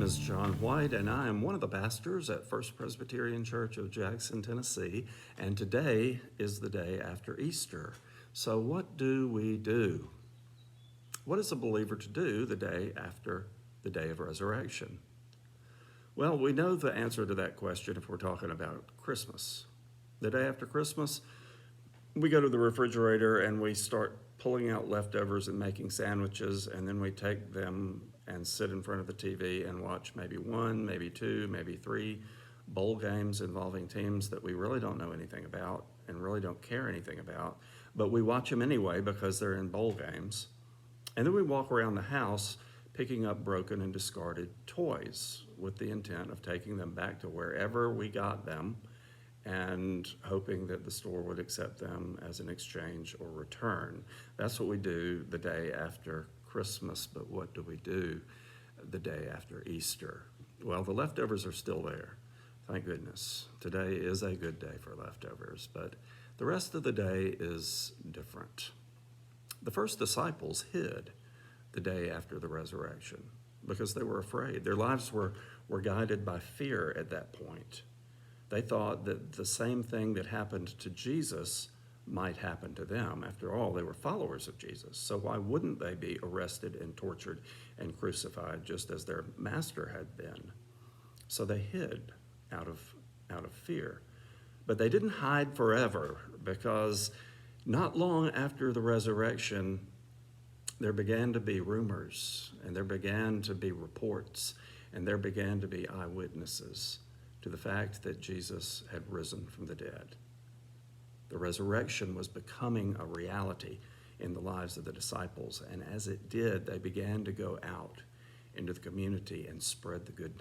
name is John White, and I am one of the pastors at First Presbyterian Church of Jackson, Tennessee, and today is the day after Easter. So what do we do? What is a believer to do the day after the day of resurrection? Well, we know the answer to that question if we're talking about Christmas. The day after Christmas, we go to the refrigerator and we start pulling out leftovers and making sandwiches, and then we take them and sit in front of the TV and watch maybe one, maybe two, maybe three bowl games involving teams that we really don't know anything about and really don't care anything about, but we watch them anyway because they're in bowl games. And then we walk around the house picking up broken and discarded toys with the intent of taking them back to wherever we got them and hoping that the store would accept them as an exchange or return. That's what we do the day after Christmas, but what do we do the day after Easter? Well, the leftovers are still there. Thank goodness. Today is a good day for leftovers, but the rest of the day is different. The first disciples hid the day after the resurrection because they were afraid. Their lives were guided by fear at that point. They thought that the same thing that happened to Jesus might happen to them. After all, they were followers of Jesus. So why wouldn't they be arrested and tortured and crucified just as their master had been? So they hid out of fear. But they didn't hide forever, because not long after the resurrection, there began to be rumors, and there began to be reports, and there began to be eyewitnesses to the fact that Jesus had risen from the dead. The resurrection was becoming a reality in the lives of the disciples, and as it did, they began to go out into the community and spread the good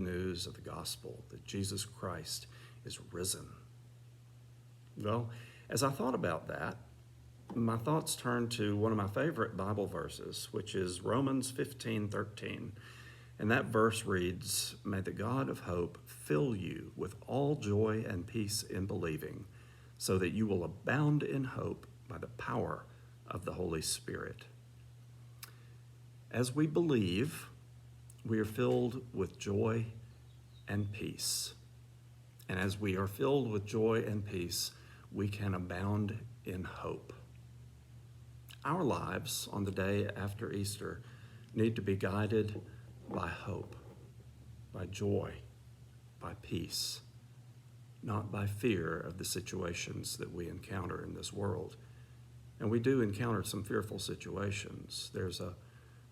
news of the gospel, that Jesus Christ is risen. Well, as I thought about that, my thoughts turned to one of my favorite Bible verses, which is Romans 15:13. And that verse reads, "May the God of hope fill you with all joy and peace in believing, so that you will abound in hope by the power of the Holy Spirit." As we believe, we are filled with joy and peace. And as we are filled with joy and peace, we can abound in hope. Our lives on the day after Easter need to be guided by hope, by joy, by peace, not by fear of the situations that we encounter in this world. And we do encounter some fearful situations. There's a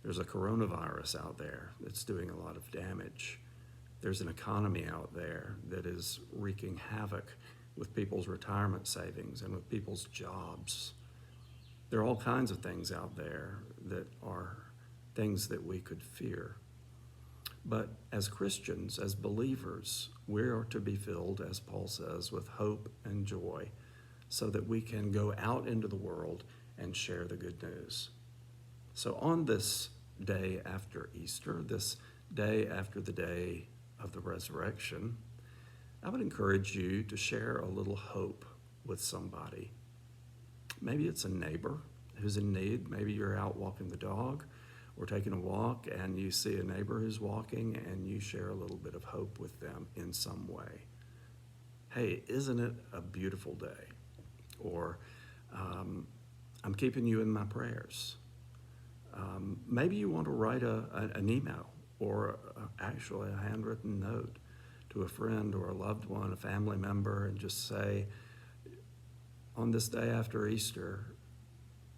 coronavirus out there that's doing a lot of damage. There's an economy out there that is wreaking havoc with people's retirement savings and with people's jobs. There are all kinds of things out there that are things that we could fear. But as Christians, as believers, we are to be filled, as Paul says, with hope and joy so that we can go out into the world and share the good news. So on this day after Easter, this day after the day of the resurrection, I would encourage you to share a little hope with somebody. Maybe it's a neighbor who's in need. Maybe you're out walking the dog or taking a walk and you see a neighbor who's walking and you share a little bit of hope with them in some way. Hey, isn't it a beautiful day? Or I'm keeping you in my prayers. Maybe you want to write an email or actually a handwritten note to a friend or a loved one, a family member, and just say, on this day after Easter,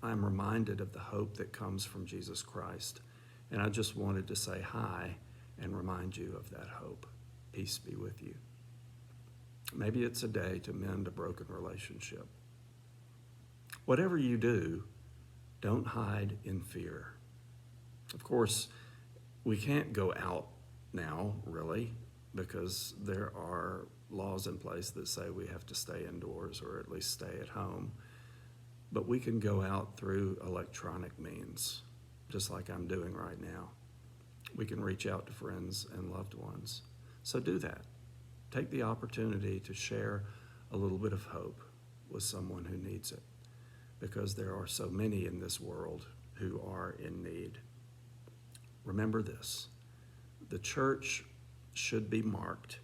I'm reminded of the hope that comes from Jesus Christ. And I just wanted to say hi and remind you of that hope. Peace be with you. Maybe it's a day to mend a broken relationship. Whatever you do, don't hide in fear. Of course, we can't go out now, really, because there are laws in place that say we have to stay indoors or at least stay at home. But we can go out through electronic means, just like I'm doing right now. We can reach out to friends and loved ones. So do that. Take the opportunity to share a little bit of hope with someone who needs it, because there are so many in this world who are in need. Remember this: The church should be marked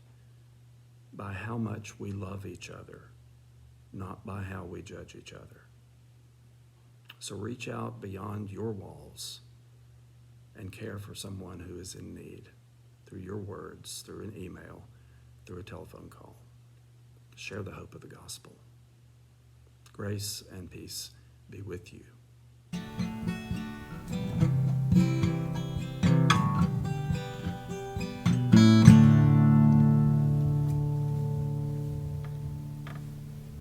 by how much we love each other, not by how we judge each other. So reach out beyond your walls and care for someone who is in need through your words, through an email, through a telephone call. Share the hope of the gospel. Grace and peace be with you.